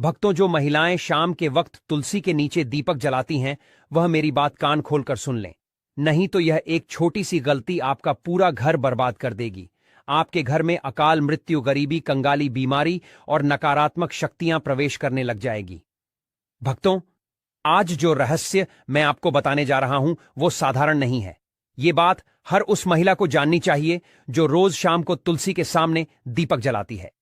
भक्तों, जो महिलाएं शाम के वक्त तुलसी के नीचे दीपक जलाती हैं, वह मेरी बात कान खोलकर सुन लें। नहीं तो यह एक छोटी सी गलती आपका पूरा घर बर्बाद कर देगी। आपके घर में अकाल मृत्यु, गरीबी, कंगाली, बीमारी और नकारात्मक शक्तियां प्रवेश करने लग जाएगी। भक्तों, आज जो रहस्य मैं आपको बताने जा रहा हूं वो साधारण नहीं है। ये बात हर उस महिला को जाननी चाहिए जो रोज शाम को तुलसी के सामने दीपक जलाती है,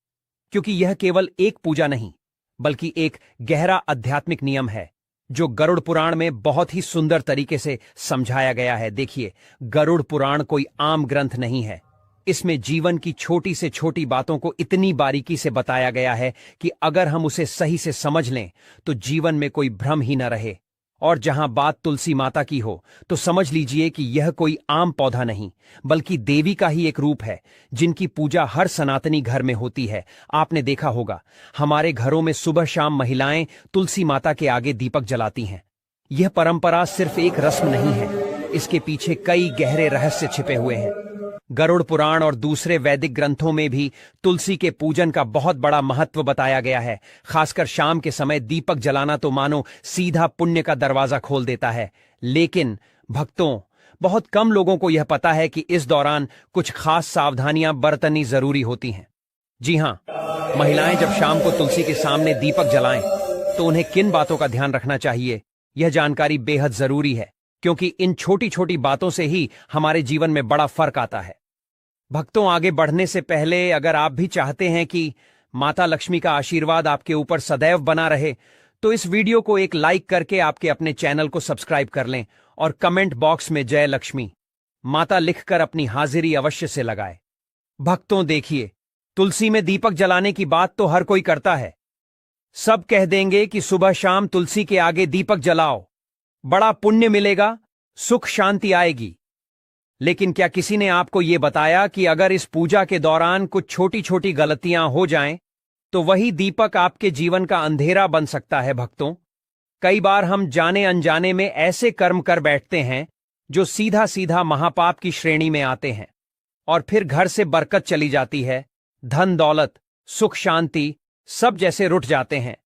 क्योंकि यह केवल एक पूजा नहीं बल्कि एक गहरा आध्यात्मिक नियम है जो गरुड़ पुराण में बहुत ही सुंदर तरीके से समझाया गया है। देखिए, गरुड़ पुराण कोई आम ग्रंथ नहीं है। इसमें जीवन की छोटी से छोटी बातों को इतनी बारीकी से बताया गया है कि अगर हम उसे सही से समझ लें तो जीवन में कोई भ्रम ही न रहे। और जहां बात तुलसी माता की हो तो समझ लीजिए कि यह कोई आम पौधा नहीं बल्कि देवी का ही एक रूप है, जिनकी पूजा हर सनातनी घर में होती है। आपने देखा होगा, हमारे घरों में सुबह शाम महिलाएं तुलसी माता के आगे दीपक जलाती हैं। यह परंपरा सिर्फ एक रस्म नहीं है, इसके पीछे कई गहरे रहस्य छिपे हुए हैं। गरुड़ पुराण और दूसरे वैदिक ग्रंथों में भी तुलसी के पूजन का बहुत बड़ा महत्व बताया गया है। खासकर शाम के समय दीपक जलाना तो मानो सीधा पुण्य का दरवाजा खोल देता है। लेकिन भक्तों, बहुत कम लोगों को यह पता है कि इस दौरान कुछ खास सावधानियां बरतनी जरूरी होती हैं। जी हां, महिलाएं जब शाम को तुलसी के सामने दीपक जलाएं तो उन्हें किन बातों का ध्यान रखना चाहिए, यह जानकारी बेहद जरूरी है, क्योंकि इन छोटी छोटी बातों से ही हमारे जीवन में बड़ा फर्क आता है। भक्तों, आगे बढ़ने से पहले अगर आप भी चाहते हैं कि माता लक्ष्मी का आशीर्वाद आपके ऊपर सदैव बना रहे, तो इस वीडियो को एक लाइक करके आपके अपने चैनल को सब्सक्राइब कर लें और कमेंट बॉक्स में जय लक्ष्मी माता लिखकर अपनी हाजिरी अवश्य से लगाए। भक्तों देखिए, तुलसी में दीपक जलाने की बात तो हर कोई करता है। सब कह देंगे कि सुबह शाम तुलसी के आगे दीपक जलाओ, बड़ा पुण्य मिलेगा, सुख शांति आएगी। लेकिन क्या किसी ने आपको यह बताया कि अगर इस पूजा के दौरान कुछ छोटी छोटी गलतियां हो जाएं, तो वही दीपक आपके जीवन का अंधेरा बन सकता है। भक्तों, कई बार हम जाने अनजाने में ऐसे कर्म कर बैठते हैं जो सीधा सीधा महापाप की श्रेणी में आते हैं, और फिर घर से बरकत चली जाती है, धन दौलत, सुख शांति सब जैसे रुठ जाते हैं।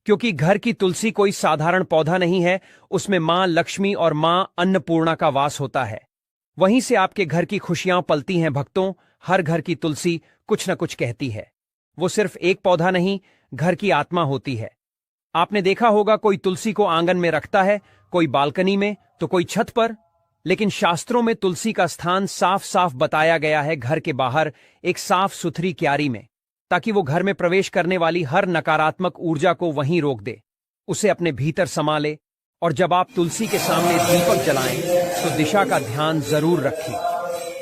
क्योंकि घर की तुलसी कोई साधारण पौधा नहीं है, उसमें मां लक्ष्मी और मां अन्नपूर्णा का वास होता है। वहीं से आपके घर की खुशियां पलती हैं। भक्तों, हर घर की तुलसी कुछ न कुछ कहती है। वो सिर्फ एक पौधा नहीं, घर की आत्मा होती है। आपने देखा होगा, कोई तुलसी को आंगन में रखता है, कोई बालकनी में, तो कोई छत पर। लेकिन शास्त्रों में तुलसी का स्थान साफ साफ बताया गया है, घर के बाहर एक साफ सुथरी क्यारी में, ताकि वो घर में प्रवेश करने वाली हर नकारात्मक ऊर्जा को वहीं रोक दे, उसे अपने भीतर समा ले। और जब आप तुलसी के सामने दीपक जलाएं तो दिशा का ध्यान जरूर रखें।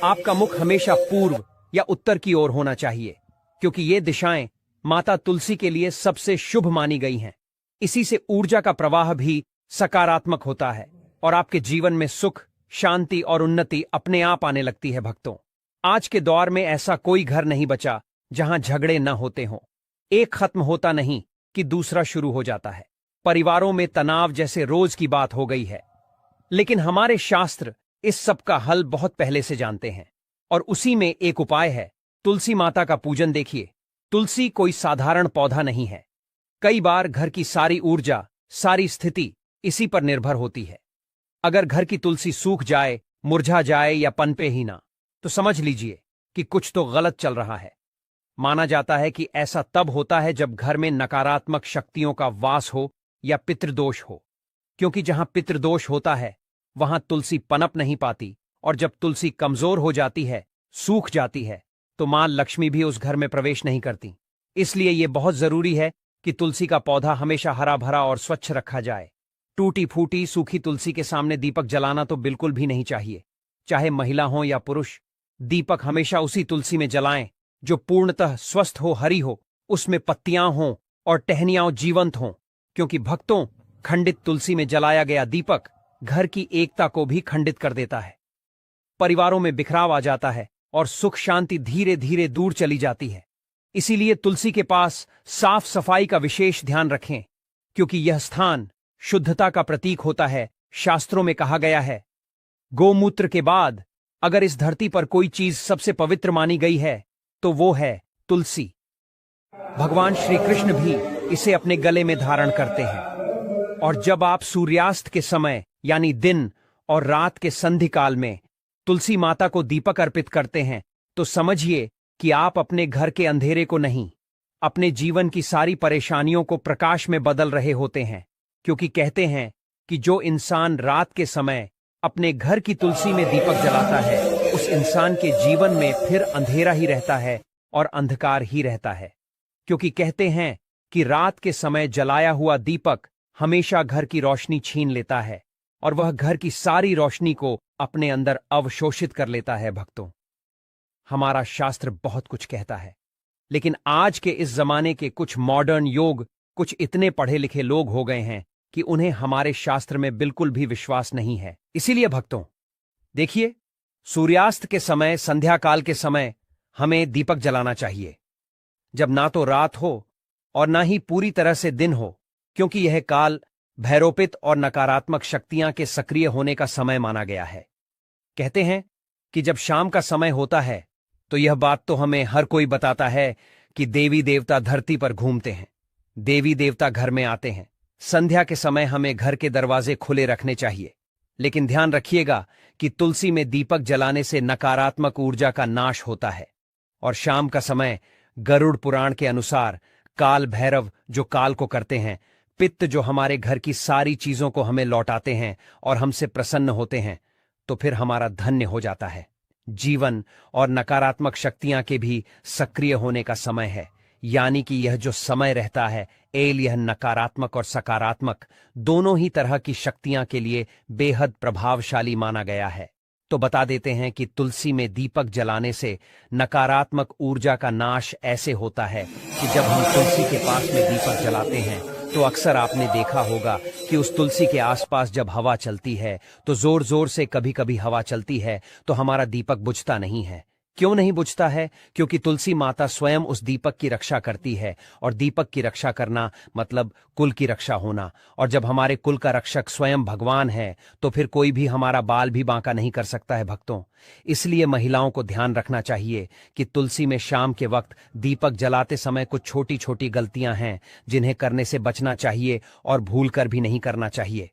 आपका मुख हमेशा पूर्व या उत्तर की ओर होना चाहिए, क्योंकि ये दिशाएं माता तुलसी के लिए सबसे शुभ मानी गई हैं। इसी से ऊर्जा का प्रवाह भी सकारात्मक होता है और आपके जीवन में सुख, शांति और उन्नति अपने आप आने लगती है। भक्तों, आज के दौर में ऐसा कोई घर नहीं बचा जहां झगड़े न होते हों। एक खत्म होता नहीं कि दूसरा शुरू हो जाता है। परिवारों में तनाव जैसे रोज की बात हो गई है। लेकिन हमारे शास्त्र इस सब का हल बहुत पहले से जानते हैं, और उसी में एक उपाय है, तुलसी माता का पूजन। देखिए, तुलसी कोई साधारण पौधा नहीं है। कई बार घर की सारी ऊर्जा, सारी स्थिति इसी पर निर्भर होती है। अगर घर की तुलसी सूख जाए, मुरझा जाए या पनपे ही ना, तो समझ लीजिए कि कुछ तो गलत चल रहा है। माना जाता है कि ऐसा तब होता है जब घर में नकारात्मक शक्तियों का वास हो या पितृदोष हो, क्योंकि जहां पितृदोष होता है वहां तुलसी पनप नहीं पाती, और जब तुलसी कमजोर हो जाती है, सूख जाती है, तो मां लक्ष्मी भी उस घर में प्रवेश नहीं करती। इसलिए यह बहुत जरूरी है कि तुलसी का पौधा हमेशा हरा भरा और स्वच्छ रखा जाए। टूटी फूटी सूखी तुलसी के सामने दीपक जलाना तो बिल्कुल भी नहीं चाहिए। चाहे महिला हो या पुरुष, दीपक हमेशा उसी तुलसी में जलाएं जो पूर्णतः स्वस्थ हो, हरी हो, उसमें पत्तियां हों और टहनियां जीवंत हों। क्योंकि भक्तों, खंडित तुलसी में जलाया गया दीपक घर की एकता को भी खंडित कर देता है। परिवारों में बिखराव आ जाता है और सुख शांति धीरे धीरे दूर चली जाती है। इसीलिए तुलसी के पास साफ सफाई का विशेष ध्यान रखें, क्योंकि यह स्थान शुद्धता का प्रतीक होता है। शास्त्रों में कहा गया है, गोमूत्र के बाद अगर इस धरती पर कोई चीज सबसे पवित्र मानी गई है तो वो है तुलसी। भगवान श्री कृष्ण भी इसे अपने गले में धारण करते हैं। और जब आप सूर्यास्त के समय यानी दिन और रात के संधि काल में तुलसी माता को दीपक अर्पित करते हैं तो समझिए कि आप अपने घर के अंधेरे को नहीं, अपने जीवन की सारी परेशानियों को प्रकाश में बदल रहे होते हैं। क्योंकि कहते हैं कि जो इंसान रात के समय अपने घर की तुलसी में दीपक जलाता है उस इंसान के जीवन में फिर अंधेरा ही रहता है और अंधकार ही रहता है। क्योंकि कहते हैं कि रात के समय जलाया हुआ दीपक हमेशा घर की रोशनी छीन लेता है और वह घर की सारी रोशनी को अपने अंदर अवशोषित कर लेता है। भक्तों, हमारा शास्त्र बहुत कुछ कहता है, लेकिन आज के इस जमाने के कुछ मॉडर्न योग कुछ इतने पढ़े लिखे लोग हो गए हैं कि उन्हें हमारे शास्त्र में बिल्कुल भी विश्वास नहीं है। इसीलिए भक्तों, देखिए, सूर्यास्त के समय, संध्या काल के समय हमें दीपक जलाना चाहिए, जब ना तो रात हो और ना ही पूरी तरह से दिन हो, क्योंकि यह काल भैरोपित और नकारात्मक शक्तियां के सक्रिय होने का समय माना गया है। कहते हैं कि जब शाम का समय होता है तो यह बात तो हमें हर कोई बताता है कि देवी देवता धरती पर घूमते हैं, देवी देवता घर में आते हैं। संध्या के समय हमें घर के दरवाजे खुले रखने चाहिए, लेकिन ध्यान रखिएगा कि तुलसी में दीपक जलाने से नकारात्मक ऊर्जा का नाश होता है। और शाम का समय गरुड़ पुराण के अनुसार काल भैरव जो काल को करते हैं, पित्त जो हमारे घर की सारी चीजों को हमें लौटाते हैं और हमसे प्रसन्न होते हैं, तो फिर हमारा धन्य हो जाता है। जीवन और नकारात्मक शक्तियां के भी सक्रिय होने का समय है, यानी कि यह जो समय रहता है यह नकारात्मक और सकारात्मक दोनों ही तरह की शक्तियां के लिए बेहद प्रभावशाली माना गया है। तो बता देते हैं कि तुलसी में दीपक जलाने से नकारात्मक ऊर्जा का नाश ऐसे होता है कि जब हम तुलसी के पास में दीपक जलाते हैं तो अक्सर आपने देखा होगा कि उस तुलसी के आसपास जब हवा चलती है तो जोर जोर से कभी कभी हवा चलती है तो हमारा दीपक बुझता नहीं है। क्यों नहीं बुझता है? क्योंकि तुलसी माता स्वयं उस दीपक की रक्षा करती है, और दीपक की रक्षा करना मतलब कुल की रक्षा होना। और जब हमारे कुल का रक्षक स्वयं भगवान है तो फिर कोई भी हमारा बाल भी बांका नहीं कर सकता है। भक्तों, इसलिए महिलाओं को ध्यान रखना चाहिए कि तुलसी में शाम के वक्त दीपक जलाते समय कुछ छोटी छोटी गलतियां हैं जिन्हें करने से बचना चाहिए और भूल कर भी नहीं करना चाहिए।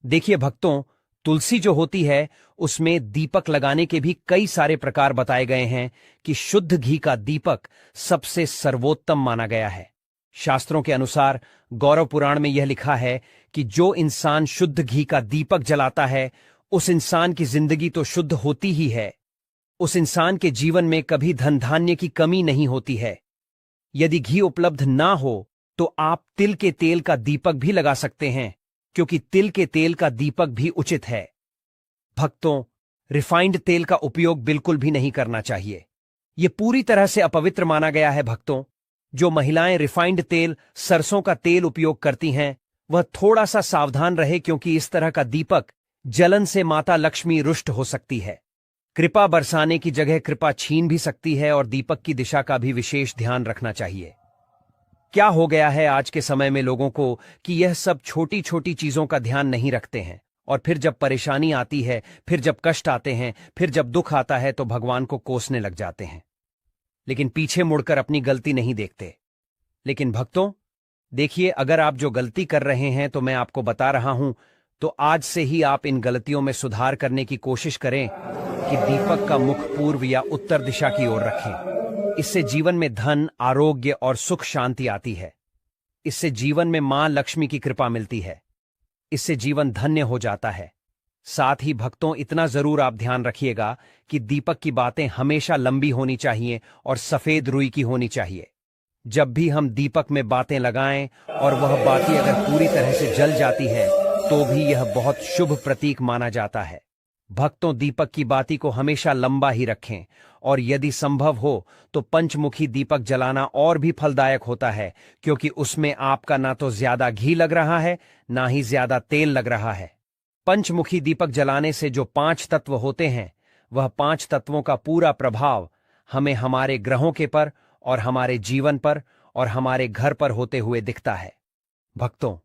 देखिए भक्तों, तुलसी जो होती है उसमें दीपक लगाने के भी कई सारे प्रकार बताए गए हैं कि शुद्ध घी का दीपक सबसे सर्वोत्तम माना गया है। शास्त्रों के अनुसार गौरव पुराण में यह लिखा है कि जो इंसान शुद्ध घी का दीपक जलाता है उस इंसान की जिंदगी तो शुद्ध होती ही है, उस इंसान के जीवन में कभी धन धान्य की कमी नहीं होती है। यदि घी उपलब्ध ना हो तो आप तिल के तेल का दीपक भी लगा सकते हैं, क्योंकि तिल के तेल का दीपक भी उचित है। भक्तों, रिफाइंड तेल का उपयोग बिल्कुल भी नहीं करना चाहिए, यह पूरी तरह से अपवित्र माना गया है। भक्तों, जो महिलाएं रिफाइंड तेल, सरसों का तेल उपयोग करती हैं वह थोड़ा सा सावधान रहे, क्योंकि इस तरह का दीपक जलन से माता लक्ष्मी रुष्ट हो सकती है, कृपा बरसाने की जगह कृपा छीन भी सकती है, और दीपक की दिशा का भी विशेष ध्यान रखना चाहिए। क्या हो गया है आज के समय में लोगों को कि यह सब छोटी छोटी चीजों का ध्यान नहीं रखते हैं, और फिर जब परेशानी आती है, फिर जब कष्ट आते हैं, फिर जब दुख आता है तो भगवान को कोसने लग जाते हैं, लेकिन पीछे मुड़कर अपनी गलती नहीं देखते। लेकिन भक्तों देखिए, अगर आप जो गलती कर रहे हैं तो मैं आपको बता रहा हूं, तो आज से ही आप इन गलतियों में सुधार करने की कोशिश करें कि दीपक का मुख पूर्व या उत्तर दिशा की ओर रखें। इससे जीवन में धन, आरोग्य और सुख शांति आती है। इससे जीवन में मां लक्ष्मी की कृपा मिलती है। इससे जीवन धन्य हो जाता है। साथ ही भक्तों, इतना जरूर आप ध्यान रखिएगा कि दीपक की बातें हमेशा लंबी होनी चाहिए और सफेद रुई की होनी चाहिए। जब भी हम दीपक में बातें लगाएं और वह बाती अगर पूरी तरह से जल जाती है तो भी यह बहुत शुभ प्रतीक माना जाता है। भक्तों, दीपक की बाती को हमेशा लंबा ही रखें, और यदि संभव हो तो पंचमुखी दीपक जलाना और भी फलदायक होता है, क्योंकि उसमें आपका ना तो ज्यादा घी लग रहा है ना ही ज्यादा तेल लग रहा है। पंचमुखी दीपक जलाने से जो 5 तत्व होते हैं, वह 5 तत्वों का पूरा प्रभाव हमें हमारे ग्रहों के पर और हमारे जीवन पर और हमारे घर पर होते हुए दिखता है। भक्तों,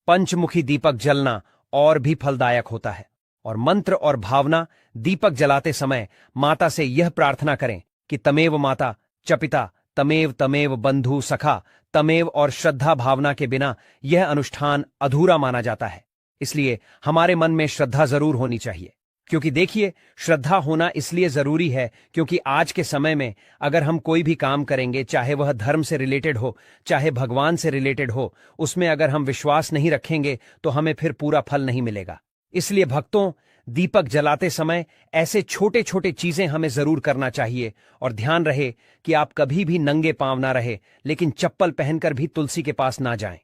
पंचमुखी दीपक जलना और भी फलदायक होता है, और मंत्र और भावना दीपक जलाते समय माता से यह प्रार्थना करें कि तमेव माता च पिता तमेव तमेव बंधु सखा तमेव और श्रद्धा भावना के बिना यह अनुष्ठान अधूरा माना जाता है। इसलिए हमारे मन में श्रद्धा जरूर होनी चाहिए, क्योंकि देखिए, श्रद्धा होना इसलिए जरूरी है क्योंकि आज के समय में अगर हम कोई भी काम करेंगे, चाहे वह धर्म से रिलेटेड हो, चाहे भगवान से रिलेटेड हो, उसमें अगर हम विश्वास नहीं रखेंगे तो हमें फिर पूरा फल नहीं मिलेगा। इसलिए भक्तों, दीपक जलाते समय ऐसे छोटे छोटे चीजें हमें जरूर करना चाहिए। और ध्यान रहे कि आप कभी भी नंगे पांव ना रहे, लेकिन चप्पल पहनकर भी तुलसी के पास ना जाएं।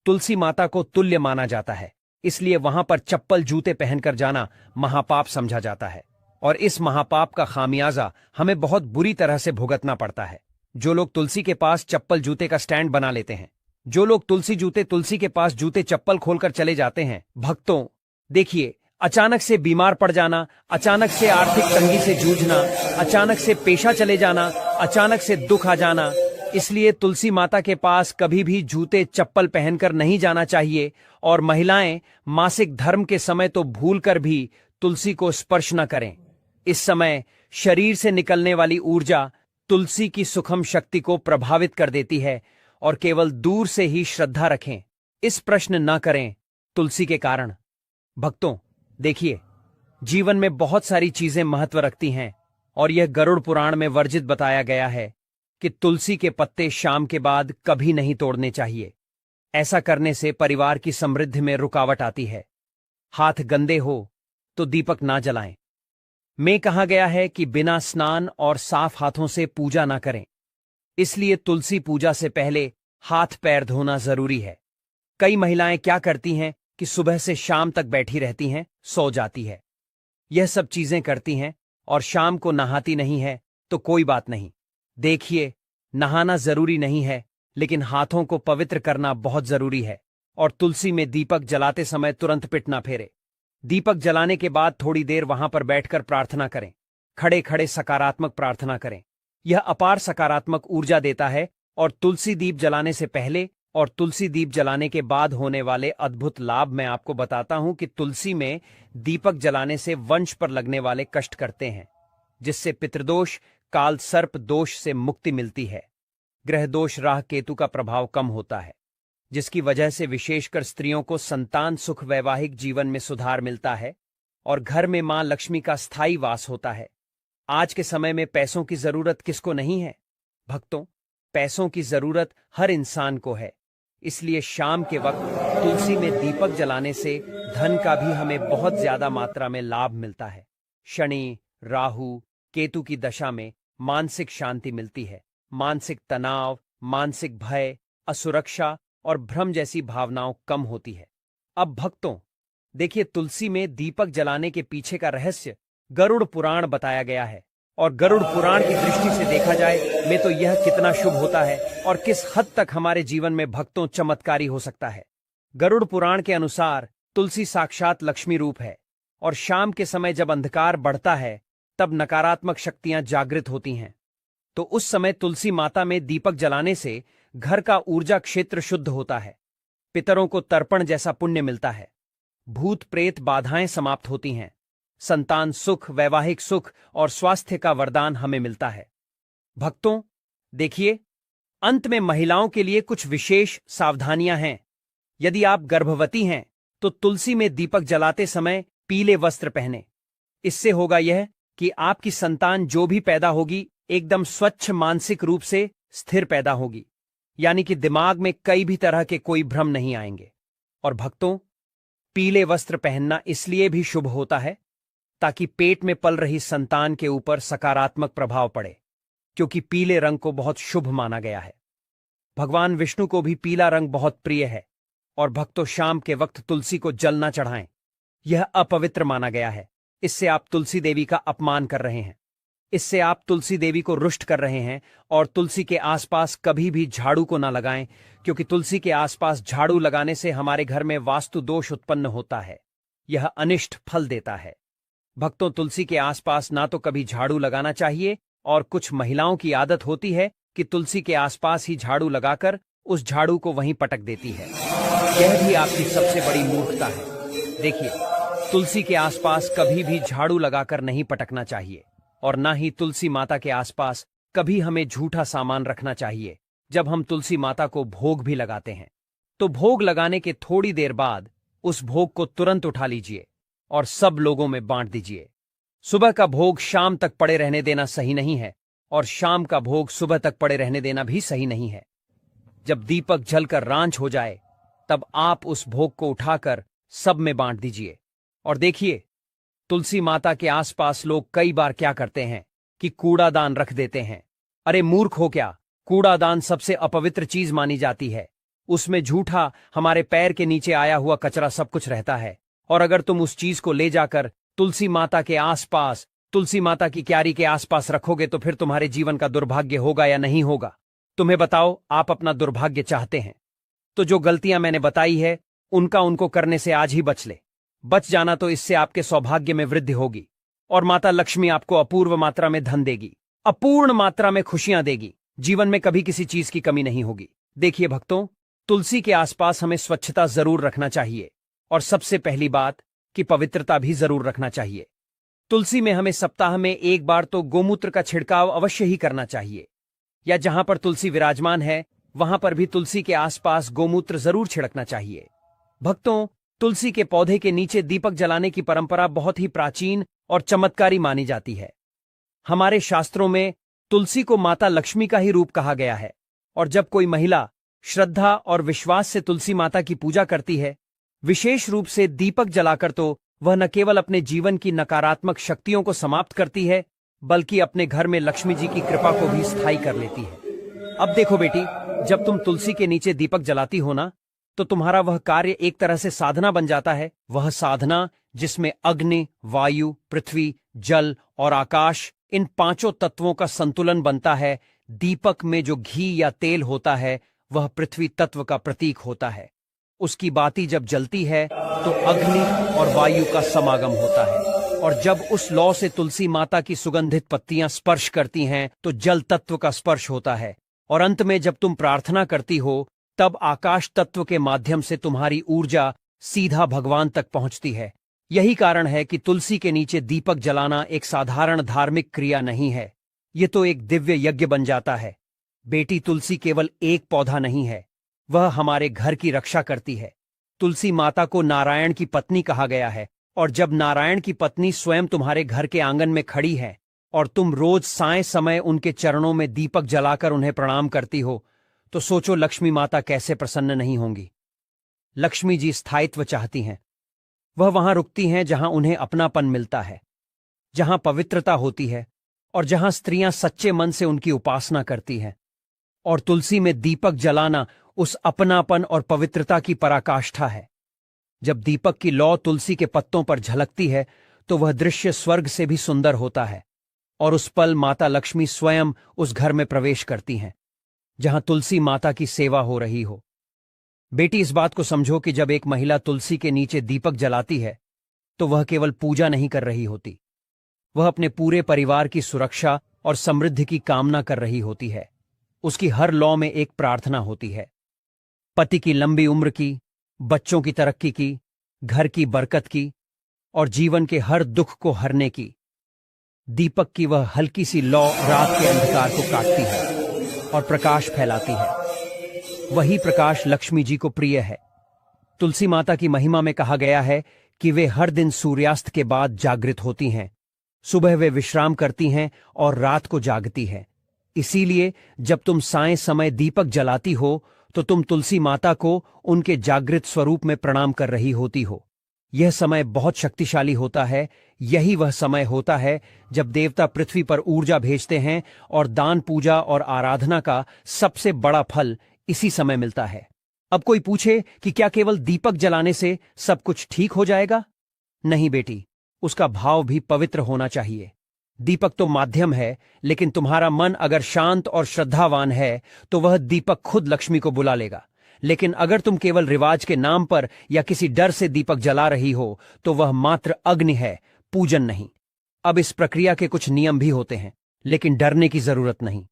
तुलसी माता को तुल्य माना जाता है, इसलिए वहां पर चप्पल जूते पहनकर जाना महापाप समझा जाता है। और इस महापाप का खामियाजा हमें बहुत बुरी तरह से भुगतना पड़ता है। जो लोग तुलसी के पास चप्पल जूते का स्टैंड बना लेते हैं, जो लोग तुलसी के पास जूते चप्पल खोलकर चले जाते हैं, भक्तों देखिए, अचानक से बीमार पड़ जाना, अचानक से आर्थिक तंगी से जूझना, अचानक से पेशा चले जाना, अचानक से दुख आ जाना। इसलिए तुलसी माता के पास कभी भी जूते चप्पल पहनकर नहीं जाना चाहिए। और महिलाएं मासिक धर्म के समय तो भूलकर भी तुलसी को स्पर्श न करें। इस समय शरीर से निकलने वाली ऊर्जा तुलसी की सुखम शक्ति को प्रभावित कर देती है। और केवल दूर से ही श्रद्धा रखें, इस प्रश्न न करें तुलसी के कारण। भक्तों देखिए, जीवन में बहुत सारी चीजें महत्व रखती हैं, और यह गरुड़ पुराण में वर्जित बताया गया है कि तुलसी के पत्ते शाम के बाद कभी नहीं तोड़ने चाहिए। ऐसा करने से परिवार की समृद्धि में रुकावट आती है। हाथ गंदे हो तो दीपक ना जलाएं। में कहा गया है कि बिना स्नान और साफ हाथों से पूजा ना करें। इसलिए तुलसी पूजा से पहले हाथ पैर धोना जरूरी है। कई महिलाएं क्या करती हैं कि सुबह से शाम तक बैठी रहती हैं, सो जाती है, यह सब चीजें करती हैं और शाम को नहाती नहीं है। तो कोई बात नहीं, देखिए, नहाना जरूरी नहीं है, लेकिन हाथों को पवित्र करना बहुत जरूरी है। और तुलसी में दीपक जलाते समय तुरंत पिट ना फेरे। दीपक जलाने के बाद थोड़ी देर वहां पर बैठकर प्रार्थना करें। खड़े खड़े सकारात्मक प्रार्थना करें, यह अपार सकारात्मक ऊर्जा देता है। और तुलसी दीप जलाने से पहले और तुलसी दीप जलाने के बाद होने वाले अद्भुत लाभ मैं आपको बताता हूं कि तुलसी में दीपक जलाने से वंश पर लगने वाले कष्ट करते हैं, जिससे पितृदोष, काल सर्प दोष से मुक्ति मिलती है। ग्रह दोष, राह केतु का प्रभाव कम होता है, जिसकी वजह से विशेषकर स्त्रियों को संतान सुख, वैवाहिक जीवन में सुधार मिलता है और घर में मां लक्ष्मी का स्थायी वास होता है। आज के समय में पैसों की जरूरत किसको नहीं है भक्तों? पैसों की जरूरत हर इंसान को है। इसलिए शाम के वक्त तुलसी में दीपक जलाने से धन का भी हमें बहुत ज्यादा मात्रा में लाभ मिलता है। शनि, राहु, केतु की दशा में मानसिक शांति मिलती है। मानसिक तनाव, मानसिक भय, असुरक्षा और भ्रम जैसी भावनाओं कम होती है। अब भक्तों देखिए, तुलसी में दीपक जलाने के पीछे का रहस्य गरुड़ पुराण बताया गया है। और गरुड़ पुराण की दृष्टि से देखा जाए में तो यह कितना शुभ होता है और किस हद तक हमारे जीवन में भक्तों चमत्कारी हो सकता है। गरुड़ पुराण के अनुसार तुलसी साक्षात लक्ष्मी रूप है और शाम के समय जब अंधकार बढ़ता है तब नकारात्मक शक्तियां जागृत होती हैं। तो उस समय तुलसी माता में दीपक जलाने से घर का ऊर्जा क्षेत्र शुद्ध होता है, पितरों को तर्पण जैसा पुण्य मिलता है, भूत प्रेत बाधाएं समाप्त होती हैं, संतान सुख, वैवाहिक सुख और स्वास्थ्य का वरदान हमें मिलता है। भक्तों देखिए, अंत में महिलाओं के लिए कुछ विशेष सावधानियां हैं। यदि आप गर्भवती हैं तो तुलसी में दीपक जलाते समय पीले वस्त्र पहने। इससे होगा यह कि आपकी संतान जो भी पैदा होगी एकदम स्वच्छ, मानसिक रूप से स्थिर पैदा होगी, यानी कि दिमाग में कई भी तरह के कोई भ्रम नहीं आएंगे। और भक्तों, पीले वस्त्र पहनना इसलिए भी शुभ होता है ताकि पेट में पल रही संतान के ऊपर सकारात्मक प्रभाव पड़े, क्योंकि पीले रंग को बहुत शुभ माना गया है। भगवान विष्णु को भी पीला रंग बहुत प्रिय है। और भक्तों, शाम के वक्त तुलसी को जल न चढ़ाएं, यह अपवित्र माना गया है। इससे आप तुलसी देवी का अपमान कर रहे हैं, इससे आप तुलसी देवी को रुष्ट कर रहे हैं। और तुलसी के आसपास कभी भी झाड़ू को ना लगाएं, क्योंकि तुलसी के आसपास झाड़ू लगाने से हमारे घर में वास्तु दोष उत्पन्न होता है, यह अनिष्ट फल देता है। भक्तों, तुलसी के आसपास ना तो कभी झाड़ू लगाना चाहिए, और कुछ महिलाओं की आदत होती है कि तुलसी के आसपास ही झाड़ू लगाकर उस झाड़ू को वहीं पटक देती है। यह भी आपकी सबसे बड़ी मूर्खता है। देखिए, तुलसी के आसपास कभी भी झाड़ू लगाकर नहीं पटकना चाहिए, और ना ही तुलसी माता के आसपास कभी हमें झूठा सामान रखना चाहिए। जब हम तुलसी माता को भोग भी लगाते हैं तो भोग लगाने के थोड़ी देर बाद उस भोग को तुरंत उठा लीजिए और सब लोगों में बांट दीजिए। सुबह का भोग शाम तक पड़े रहने देना सही नहीं है और शाम का भोग सुबह तक पड़े रहने देना भी सही नहीं है। जब दीपक जलकर रांझ हो जाए तब आप उस भोग को उठाकर सब में बांट दीजिए। और देखिए, तुलसी माता के आसपास लोग कई बार क्या करते हैं कि कूड़ादान रख देते हैं। अरे मूर्ख हो क्या, कूड़ादान सबसे अपवित्र चीज मानी जाती है। उसमें झूठा हमारे पैर के नीचे आया हुआ कचरा सब कुछ रहता है। और अगर तुम उस चीज को ले जाकर तुलसी माता के आसपास, तुलसी माता की क्यारी के आसपास रखोगे तो फिर तुम्हारे जीवन का दुर्भाग्य होगा या नहीं होगा? तुम्हें बताओ, आप अपना दुर्भाग्य चाहते हैं तो जो गलतियां मैंने बताई है उनको करने से आज ही बच ले। बच जाना तो इससे आपके सौभाग्य में वृद्धि होगी और माता लक्ष्मी आपको अपूर्व मात्रा में धन देगी, अपूर्ण मात्रा में खुशियां देगी। जीवन में कभी किसी चीज की कमी नहीं होगी। देखिए भक्तों, तुलसी के आसपास हमें स्वच्छता जरूर रखना चाहिए और सबसे पहली बात कि पवित्रता भी जरूर रखना चाहिए। तुलसी में हमें सप्ताह में एक बार तो गोमूत्र का छिड़काव अवश्य ही करना चाहिए, या जहां पर तुलसी विराजमान है वहां पर भी तुलसी के आसपास गोमूत्र जरूर छिड़कना चाहिए। भक्तों, तुलसी के पौधे के नीचे दीपक जलाने की परंपरा बहुत ही प्राचीन और चमत्कारी मानी जाती है। हमारे शास्त्रों में तुलसी को माता लक्ष्मी का ही रूप कहा गया है और जब कोई महिला श्रद्धा और विश्वास से तुलसी माता की पूजा करती है, विशेष रूप से दीपक जलाकर, तो वह न केवल अपने जीवन की नकारात्मक शक्तियों को समाप्त करती है बल्कि अपने घर में लक्ष्मी जी की कृपा को भी स्थायी कर लेती है। अब देखो बेटी, जब तुम तुलसी के नीचे दीपक जलाती हो ना, तो तुम्हारा वह कार्य एक तरह से साधना बन जाता है। वह साधना जिसमें अग्नि, वायु, पृथ्वी, जल और आकाश, इन पांचों तत्वों का संतुलन बनता है। दीपक में जो घी या तेल होता है वह पृथ्वी तत्व का प्रतीक होता है। उसकी बाती जब जलती है तो अग्नि और वायु का समागम होता है और जब उस लौ से तुलसी माता की सुगंधित पत्तियां स्पर्श करती हैं तो जल तत्व का स्पर्श होता है। और अंत में जब तुम प्रार्थना करती हो तब आकाश तत्व के माध्यम से तुम्हारी ऊर्जा सीधा भगवान तक पहुंचती है। यही कारण है कि तुलसी के नीचे दीपक जलाना एक साधारण धार्मिक क्रिया नहीं है, ये तो एक दिव्य यज्ञ बन जाता है। बेटी, तुलसी केवल एक पौधा नहीं है, वह हमारे घर की रक्षा करती है। तुलसी माता को नारायण की पत्नी कहा गया है और जब नारायण की पत्नी स्वयं तुम्हारे घर के आंगन में खड़ी है और तुम रोज साय समय उनके चरणों में दीपक जलाकर उन्हें प्रणाम करती हो, तो सोचो लक्ष्मी माता कैसे प्रसन्न नहीं होंगी। लक्ष्मी जी स्थायित्व चाहती हैं। वह वहां रुकती हैं जहां उन्हें अपनापन मिलता है, जहां पवित्रता होती है और जहां स्त्रियां सच्चे मन से उनकी उपासना करती हैं। और तुलसी में दीपक जलाना उस अपनापन और पवित्रता की पराकाष्ठा है। जब दीपक की लौ तुलसी के पत्तों पर झलकती है तो वह दृश्य स्वर्ग से भी सुंदर होता है और उस पल माता लक्ष्मी स्वयं उस घर में प्रवेश करती हैं जहां तुलसी माता की सेवा हो रही हो। बेटी, इस बात को समझो कि जब एक महिला तुलसी के नीचे दीपक जलाती है तो वह केवल पूजा नहीं कर रही होती, वह अपने पूरे परिवार की सुरक्षा और समृद्धि की कामना कर रही होती है। उसकी हर लौ में एक प्रार्थना होती है, पति की लंबी उम्र की, बच्चों की तरक्की की, घर की बरकत की और जीवन के हर दुख को हरने की। दीपक की वह हल्की सी लौ रात के अंधकार को काटती है और प्रकाश फैलाती है। वही प्रकाश लक्ष्मी जी को प्रिय है। तुलसी माता की महिमा में कहा गया है कि वे हर दिन सूर्यास्त के बाद जागृत होती हैं। सुबह वे विश्राम करती हैं और रात को जागती हैं। इसीलिए जब तुम साय समय दीपक जलाती हो तो तुम तुलसी माता को उनके जागृत स्वरूप में प्रणाम कर रही होती हो। यह समय बहुत शक्तिशाली होता है। यही वह समय होता है जब देवता पृथ्वी पर ऊर्जा भेजते हैं और दान, पूजा और आराधना का सबसे बड़ा फल इसी समय मिलता है। अब कोई पूछे कि क्या केवल दीपक जलाने से सब कुछ ठीक हो जाएगा? नहीं बेटी, उसका भाव भी पवित्र होना चाहिए। दीपक तो माध्यम है, लेकिन तुम्हारा मन अगर शांत और श्रद्धावान है तो वह दीपक खुद लक्ष्मी को बुला लेगा। लेकिन अगर तुम केवल रिवाज के नाम पर या किसी डर से दीपक जला रही हो तो वह मात्र अग्नि है, पूजन नहीं। अब इस प्रक्रिया के कुछ नियम भी होते हैं, लेकिन डरने की जरूरत नहीं।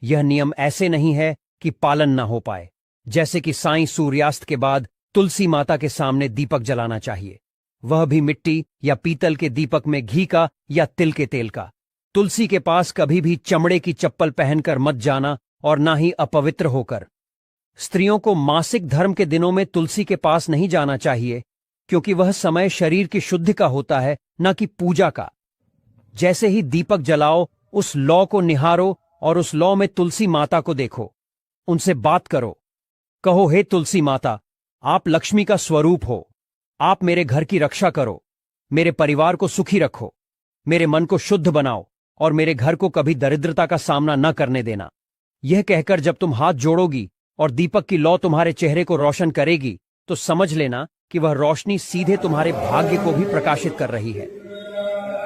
यह नियम ऐसे नहीं है कि पालन ना हो पाए। जैसे कि साईं सूर्यास्त के बाद तुलसी माता के सामने दीपक जलाना चाहिए, वह भी मिट्टी या पीतल के दीपक में घी का या तिल के तेल का। तुलसी के पास कभी भी चमड़े की चप्पल पहनकर मत जाना और ना ही अपवित्र होकर। स्त्रियों को मासिक धर्म के दिनों में तुलसी के पास नहीं जाना चाहिए, क्योंकि वह समय शरीर की शुद्धि का होता है, न कि पूजा का। जैसे ही दीपक जलाओ, उस लौ को निहारो और उस लौ में तुलसी माता को देखो। उनसे बात करो। कहो, हे तुलसी माता, आप लक्ष्मी का स्वरूप हो। आप मेरे घर की रक्षा करो, मेरे परिवार को सुखी रखो, मेरे मन को शुद्ध बनाओ और मेरे घर को कभी दरिद्रता का सामना न करने देना। यह कहकर जब तुम हाथ जोड़ोगी और दीपक की लौ तुम्हारे चेहरे को रोशन करेगी, तो समझ लेना कि वह रोशनी सीधे तुम्हारे भाग्य को भी प्रकाशित कर रही है।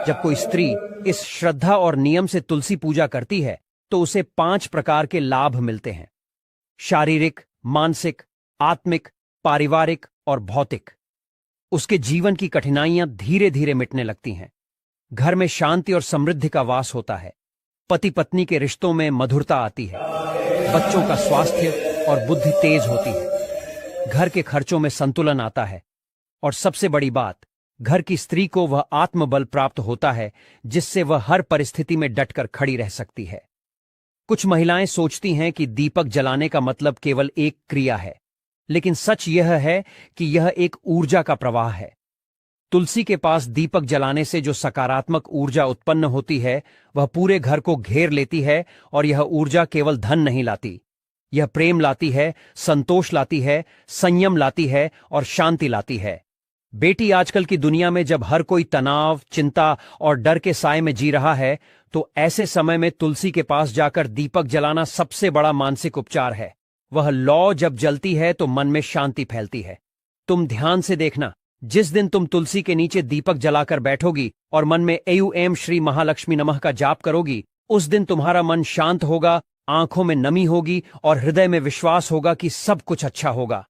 जब कोई स्त्री इस श्रद्धा और नियम से तुलसी पूजा करती है, तो उसे 5 प्रकार के लाभ मिलते हैं: शारीरिक, मानसिक, आत्मिक, पारिवारिक और भौतिक। उसके जीवन की कठिनाइयां धीरे धीरे मिटने लगती हैं। घर में शांति और समृद्धि का वास होता है। पति पत्नी के रिश्तों में मधुरता आती है। बच्चों का स्वास्थ्य और बुद्धि तेज होती है। घर के खर्चों में संतुलन आता है। और सबसे बड़ी बात, घर की स्त्री को वह आत्मबल प्राप्त होता है जिससे वह हर परिस्थिति में डटकर खड़ी रह सकती है। कुछ महिलाएं सोचती हैं कि दीपक जलाने का मतलब केवल एक क्रिया है, लेकिन सच यह है कि यह एक ऊर्जा का प्रवाह है। तुलसी के पास दीपक जलाने से जो सकारात्मक ऊर्जा उत्पन्न होती है, वह पूरे घर को घेर लेती है। और यह ऊर्जा केवल धन नहीं लाती, यह प्रेम लाती है, संतोष लाती है, संयम लाती है और शांति लाती है। बेटी, आजकल की दुनिया में जब हर कोई तनाव, चिंता और डर के साए में जी रहा है, तो ऐसे समय में तुलसी के पास जाकर दीपक जलाना सबसे बड़ा मानसिक उपचार है। वह लौ जब जलती है तो मन में शांति फैलती है। तुम ध्यान से देखना, जिस दिन तुम तुलसी के नीचे दीपक जलाकर बैठोगी और मन में एयू श्री महालक्ष्मी नमः का जाप करोगी, उस दिन तुम्हारा मन शांत होगा, आंखों में नमी होगी और हृदय में विश्वास होगा कि सब कुछ अच्छा होगा।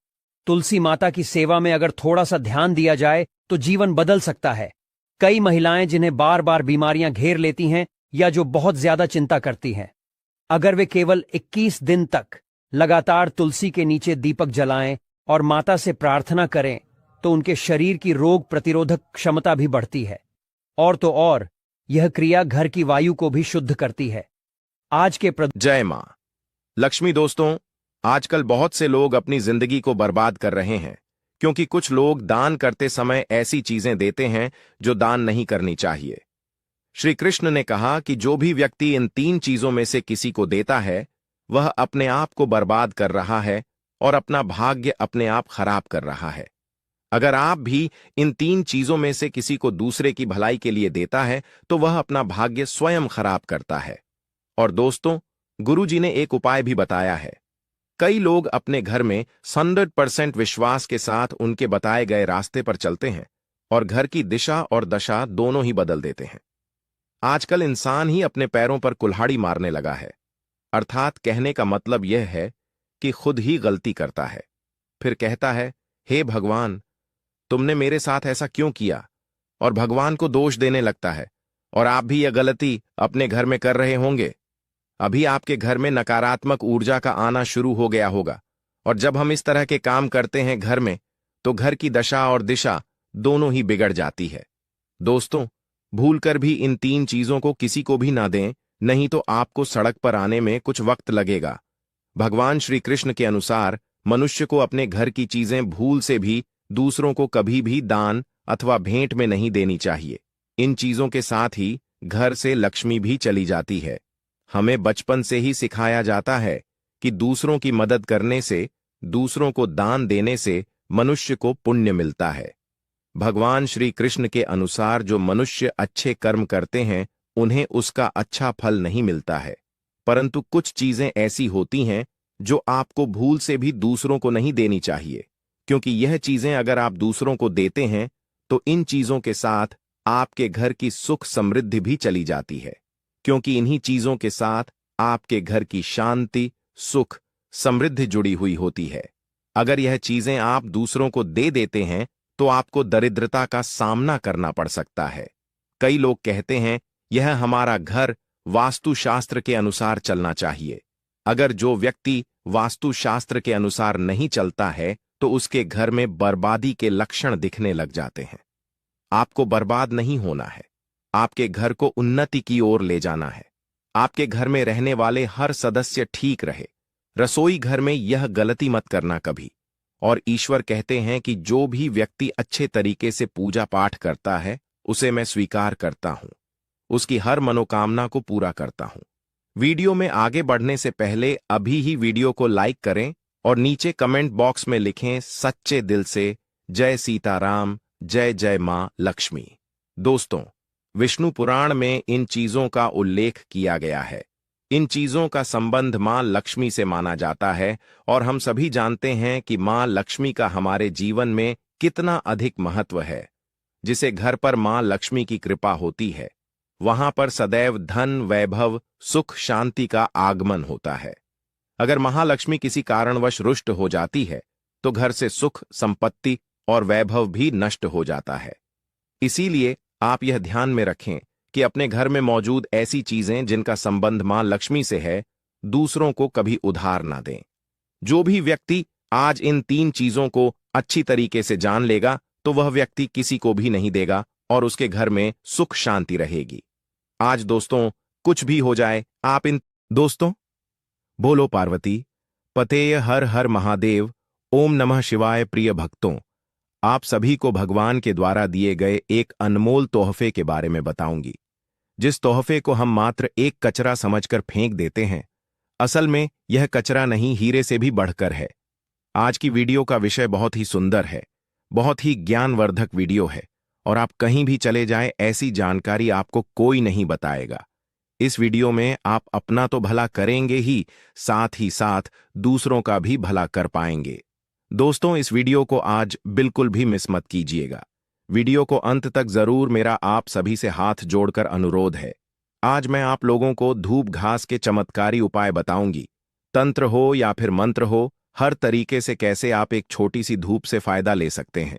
तुलसी माता की सेवा में अगर थोड़ा सा ध्यान दिया जाए तो जीवन बदल सकता है। कई महिलाएं जिन्हें बार बार बीमारियां घेर लेती हैं या जो बहुत ज्यादा चिंता करती हैं, अगर वे केवल 21 दिन तक लगातार तुलसी के नीचे दीपक जलाएं और माता से प्रार्थना करें, तो उनके शरीर की रोग प्रतिरोधक क्षमता भी बढ़ती है। और तो और, यह क्रिया घर की वायु को भी शुद्ध करती है। आज के जय मां लक्ष्मी। दोस्तों, आजकल बहुत से लोग अपनी जिंदगी को बर्बाद कर रहे हैं, क्योंकि कुछ लोग दान करते समय ऐसी चीजें देते हैं जो दान नहीं करनी चाहिए। श्री कृष्ण ने कहा कि जो भी व्यक्ति इन 3 चीजों में से किसी को देता है, वह अपने आप को बर्बाद कर रहा है और अपना भाग्य अपने आप खराब कर रहा है। अगर आप भी इन 3 चीजों में से किसी को दूसरे की भलाई के लिए देता है, तो वह अपना भाग्य स्वयं खराब करता है। और दोस्तों, गुरुजी ने एक उपाय भी बताया है। कई लोग अपने घर में 100% विश्वास के साथ उनके बताए गए रास्ते पर चलते हैं और घर की दिशा और दशा दोनों ही बदल देते हैं। आजकल इंसान ही अपने पैरों पर कुल्हाड़ी मारने लगा है। अर्थात कहने का मतलब यह है कि खुद ही गलती करता है, फिर कहता है, हे भगवान, तुमने मेरे साथ ऐसा क्यों किया, और भगवान को दोष देने लगता है। और आप भी यह गलती अपने घर में कर रहे होंगे। अभी आपके घर में नकारात्मक ऊर्जा का आना शुरू हो गया होगा, और जब हम इस तरह के काम करते हैं घर में, तो घर की दशा और दिशा दोनों ही बिगड़ जाती है। दोस्तों, भूलकर भी इन 3 चीजों को किसी को भी ना दें, नहीं तो आपको सड़क पर आने में कुछ वक्त लगेगा। भगवान श्री कृष्ण के अनुसार मनुष्य को अपने घर की चीजें भूल से भी दूसरों को कभी भी दान अथवा भेंट में नहीं देनी चाहिए। इन चीजों के साथ ही घर से लक्ष्मी भी चली जाती है। हमें बचपन से ही सिखाया जाता है कि दूसरों की मदद करने से, दूसरों को दान देने से मनुष्य को पुण्य मिलता है। भगवान श्री कृष्ण के अनुसार जो मनुष्य अच्छे कर्म करते हैं, उन्हें उसका अच्छा फल नहीं मिलता है, परंतु कुछ चीजें ऐसी होती हैं जो आपको भूल से भी दूसरों को नहीं देनी चाहिए, क्योंकि यह चीजें अगर आप दूसरों को देते हैं, तो इन चीजों के साथ आपके घर की सुख समृद्धि भी चली जाती है, क्योंकि इन्हीं चीजों के साथ आपके घर की शांति, सुख, समृद्धि जुड़ी हुई होती है। अगर यह चीजें आप दूसरों को दे देते हैं, तो आपको दरिद्रता का सामना करना पड़ सकता है। कई लोग कहते हैं, यह हमारा घर वास्तुशास्त्र के अनुसार चलना चाहिए। अगर जो व्यक्ति वास्तुशास्त्र के अनुसार नहीं चलता है, तो उसके घर में बर्बादी के लक्षण दिखने लग जाते हैं। आपको बर्बाद नहीं होना है, आपके घर को उन्नति की ओर ले जाना है। आपके घर में रहने वाले हर सदस्य ठीक रहे। रसोई घर में यह गलती मत करना कभी। और ईश्वर कहते हैं कि जो भी व्यक्ति अच्छे तरीके से पूजा पाठ करता है उसे मैं स्वीकार करता हूं, उसकी हर मनोकामना को पूरा करता हूं। वीडियो में आगे बढ़ने से पहले अभी ही वीडियो को लाइक करें और नीचे कमेंट बॉक्स में लिखें सच्चे दिल से जय सीताराम, जय जय मां लक्ष्मी। दोस्तों, विष्णु पुराण में इन चीजों का उल्लेख किया गया है। इन चीजों का संबंध मां लक्ष्मी से माना जाता है और हम सभी जानते हैं कि मां लक्ष्मी का हमारे जीवन में कितना अधिक महत्व है। जिसे घर पर मां लक्ष्मी की कृपा होती है वहां पर सदैव धन, वैभव, सुख, शांति का आगमन होता है। अगर महालक्ष्मी किसी कारणवश रुष्ट हो जाती है तो घर से सुख, संपत्ति और वैभव भी नष्ट हो जाता है। इसीलिए आप यह ध्यान में रखें कि अपने घर में मौजूद ऐसी चीजें जिनका संबंध मां लक्ष्मी से है, दूसरों को कभी उधार ना दें। जो भी व्यक्ति आज इन 3 चीजों को अच्छी तरीके से जान लेगा तो वह व्यक्ति किसी को भी नहीं देगा और उसके घर में सुख शांति रहेगी। आज दोस्तों, कुछ भी हो जाए, आप इन दोस्तों बोलो पार्वती पतेय हर हर महादेव, ओम नमः शिवाय। प्रिय भक्तों, आप सभी को भगवान के द्वारा दिए गए एक अनमोल तोहफे के बारे में बताऊंगी। जिस तोहफे को हम मात्र एक कचरा समझकर फेंक देते हैं, असल में यह कचरा नहीं, हीरे से भी बढ़कर है। आज की वीडियो का विषय बहुत ही सुंदर है, बहुत ही ज्ञानवर्धक वीडियो है और आप कहीं भी चले जाएं ऐसी जानकारी आपको कोई नहीं बताएगा। इस वीडियो में आप अपना तो भला करेंगे ही साथ दूसरों का भी भला कर पाएंगे। दोस्तों, इस वीडियो को आज बिल्कुल भी मिस मत कीजिएगा। वीडियो को अंत तक जरूर, मेरा आप सभी से हाथ जोड़कर अनुरोध है। आज मैं आप लोगों को धूप घास के चमत्कारी उपाय बताऊंगी। तंत्र हो या फिर मंत्र हो, हर तरीके से कैसे आप एक छोटी सी धूप से फायदा ले सकते हैं।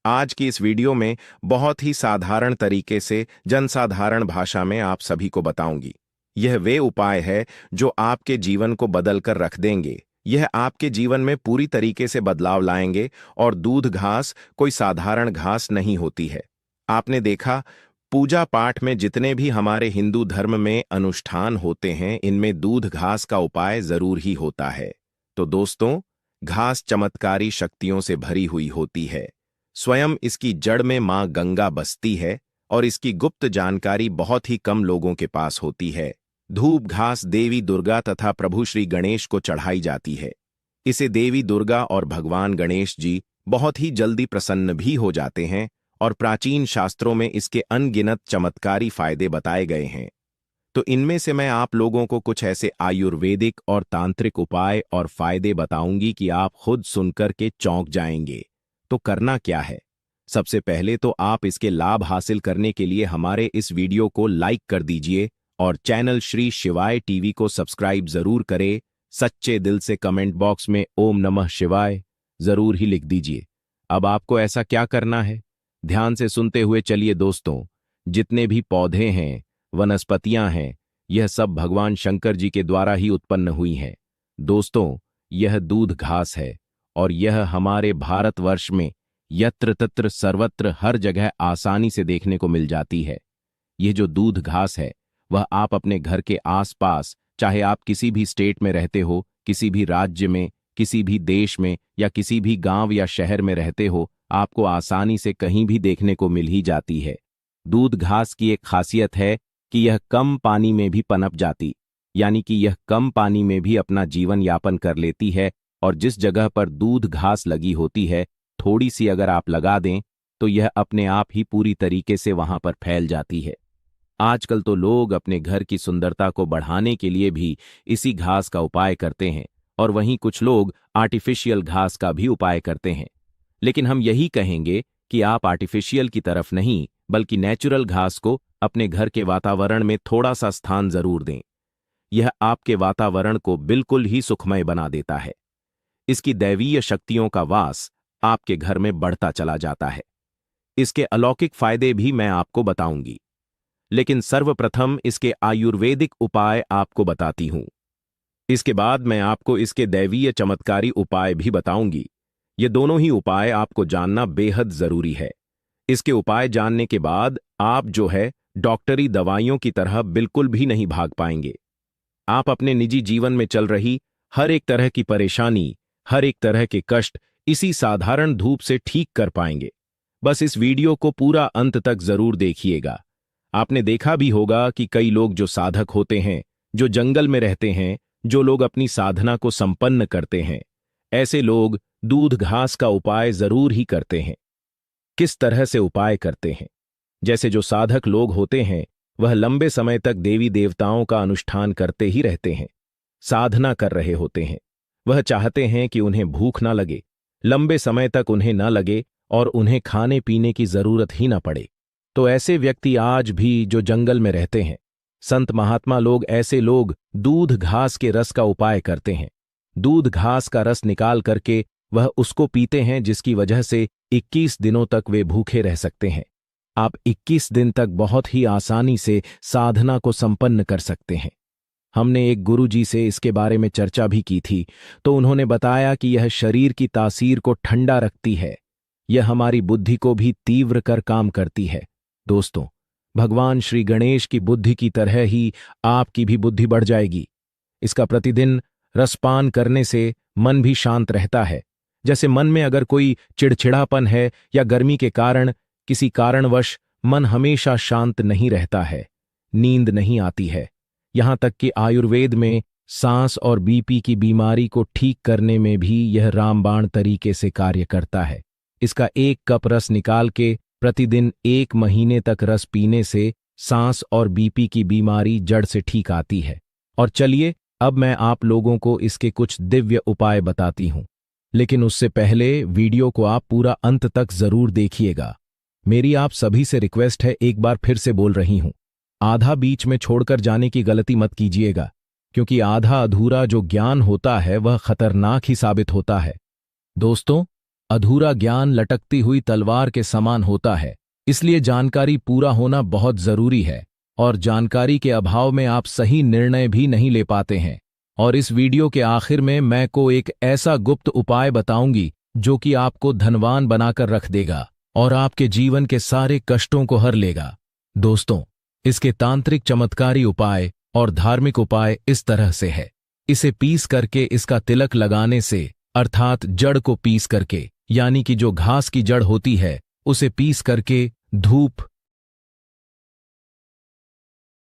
आज की इस वीडियो में बहुत ही साधारण तरीके से जनसाधारण भाषा में आप सभी को बताऊंगी। यह वे उपाय है जो आपके जीवन को बदल कर रख देंगे। यह आपके जीवन में पूरी तरीके से बदलाव लाएंगे। और दूध घास कोई साधारण घास नहीं होती है। आपने देखा, पूजा पाठ में जितने भी हमारे हिंदू धर्म में अनुष्ठान होते हैं, इनमें दूध घास का उपाय जरूर ही होता है। तो दोस्तों, घास चमत्कारी शक्तियों से भरी हुई होती है। स्वयं इसकी जड़ में मां गंगा बसती है और इसकी गुप्त जानकारी बहुत ही कम लोगों के पास होती है। धूप घास देवी दुर्गा तथा प्रभु श्री गणेश को चढ़ाई जाती है। इसे देवी दुर्गा और भगवान गणेश जी बहुत ही जल्दी प्रसन्न भी हो जाते हैं और प्राचीन शास्त्रों में इसके अनगिनत चमत्कारी फायदे बताए गए हैं। तो इनमें से मैं आप लोगों को कुछ ऐसे आयुर्वेदिक और तांत्रिक उपाय और फायदे बताऊंगी कि आप खुद सुनकर के चौंक जाएंगे। तो करना क्या है? सबसे पहले तो आप इसके लाभ हासिल करने के लिए हमारे इस वीडियो को लाइक कर दीजिए और चैनल श्री शिवाय टीवी को सब्सक्राइब जरूर करें। सच्चे दिल से कमेंट बॉक्स में ओम नमः शिवाय जरूर ही लिख दीजिए। अब आपको ऐसा क्या करना है, ध्यान से सुनते हुए चलिए। दोस्तों, जितने भी पौधे हैं, वनस्पतियां हैं, यह सब भगवान शंकर जी के द्वारा ही उत्पन्न हुई हैं। दोस्तों, यह दूध घास है और यह हमारे भारतवर्ष में यत्र तत्र सर्वत्र हर जगह आसानी से देखने को मिल जाती है। यह जो दूध घास है वह आप अपने घर के आसपास, चाहे आप किसी भी स्टेट में रहते हो, किसी भी राज्य में, किसी भी देश में या किसी भी गांव या शहर में रहते हो, आपको आसानी से कहीं भी देखने को मिल ही जाती है। दूध घास की एक खासियत है कि यह कम पानी में भी पनप जाती, यानी कि यह कम पानी में भी अपना जीवन यापन कर लेती है। और जिस जगह पर दूध घास लगी होती है, थोड़ी सी अगर आप लगा दें तो यह अपने आप ही पूरी तरीके से वहां पर फैल जाती है। आजकल तो लोग अपने घर की सुंदरता को बढ़ाने के लिए भी इसी घास का उपाय करते हैं और वहीं कुछ लोग आर्टिफिशियल घास का भी उपाय करते हैं। लेकिन हम यही कहेंगे कि आप आर्टिफिशियल की तरफ नहीं बल्कि नेचुरल घास को अपने घर के वातावरण में थोड़ा सा स्थान जरूर दें। यह आपके वातावरण को बिल्कुल ही सुखमय बना देता है। इसकी दैवीय शक्तियों का वास आपके घर में बढ़ता चला जाता है। इसके अलौकिक फायदे भी मैं आपको बताऊंगी, लेकिन सर्वप्रथम इसके आयुर्वेदिक उपाय आपको बताती हूं। इसके बाद मैं आपको इसके दैवीय चमत्कारी उपाय भी बताऊंगी। ये दोनों ही उपाय आपको जानना बेहद जरूरी है। इसके उपाय जानने के बाद आप जो है डॉक्टरी दवाइयों की तरह बिल्कुल भी नहीं भाग पाएंगे। आप अपने निजी जीवन में चल रही हर एक तरह की परेशानी, हर एक तरह के कष्ट इसी साधारण धूप से ठीक कर पाएंगे। बस इस वीडियो को पूरा अंत तक जरूर देखिएगा। आपने देखा भी होगा कि कई लोग जो साधक होते हैं, जो जंगल में रहते हैं, जो लोग अपनी साधना को संपन्न करते हैं, ऐसे लोग दूध घास का उपाय जरूर ही करते हैं। किस तरह से उपाय करते हैं? जैसे जो साधक लोग होते हैं वह लंबे समय तक देवी देवताओं का अनुष्ठान करते ही रहते हैं, साधना कर रहे होते हैं। वह चाहते हैं कि उन्हें भूख ना लगे, लंबे समय तक उन्हें ना लगे और उन्हें खाने पीने की जरूरत ही ना पड़े। तो ऐसे व्यक्ति आज भी जो जंगल में रहते हैं, संत महात्मा लोग, ऐसे लोग दूध घास के रस का उपाय करते हैं। दूध घास का रस निकाल करके वह उसको पीते हैं, जिसकी वजह से 21 दिनों तक वे भूखे रह सकते हैं। आप 21 दिन तक बहुत ही आसानी से साधना को संपन्न कर सकते हैं। हमने एक गुरुजी से इसके बारे में चर्चा भी की थी, तो उन्होंने बताया कि यह शरीर की तासीर को ठंडा रखती है, यह हमारी बुद्धि को भी तीव्र कर काम करती है। दोस्तों, भगवान श्री गणेश की बुद्धि की तरह ही आपकी भी बुद्धि बढ़ जाएगी। इसका प्रतिदिन रसपान करने से मन भी शांत रहता है। जैसे मन में अगर कोई चिड़चिड़ापन है या गर्मी के कारण किसी कारणवश मन हमेशा शांत नहीं रहता है, नींद नहीं आती है, यहां तक कि आयुर्वेद में सांस और बीपी की बीमारी को ठीक करने में भी यह रामबाण तरीके से कार्य करता है। इसका 1 कप रस निकाल के प्रतिदिन 1 महीने तक रस पीने से सांस और बीपी की बीमारी जड़ से ठीक आती है। और चलिए अब मैं आप लोगों को इसके कुछ दिव्य उपाय बताती हूं, लेकिन उससे पहले वीडियो को आप पूरा अंत तक जरूर देखिएगा। मेरी आप सभी से रिक्वेस्ट है, एक बार फिर से बोल रही हूं, आधा बीच में छोड़कर जाने की गलती मत कीजिएगा, क्योंकि आधा अधूरा जो ज्ञान होता है वह खतरनाक ही साबित होता है। दोस्तों, अधूरा ज्ञान लटकती हुई तलवार के समान होता है, इसलिए जानकारी पूरा होना बहुत जरूरी है, और जानकारी के अभाव में आप सही निर्णय भी नहीं ले पाते हैं। और इस वीडियो के आखिर में मैं को एक ऐसा गुप्त उपाय बताऊंगी जो कि आपको धनवान बनाकर रख देगा और आपके जीवन के सारे कष्टों को हर लेगा। दोस्तों, इसके तांत्रिक चमत्कारी उपाय और धार्मिक उपाय इस तरह से है। इसे पीस करके इसका तिलक लगाने से, अर्थात जड़ को पीस करके, यानी कि जो घास की जड़ होती है उसे पीस करके धूप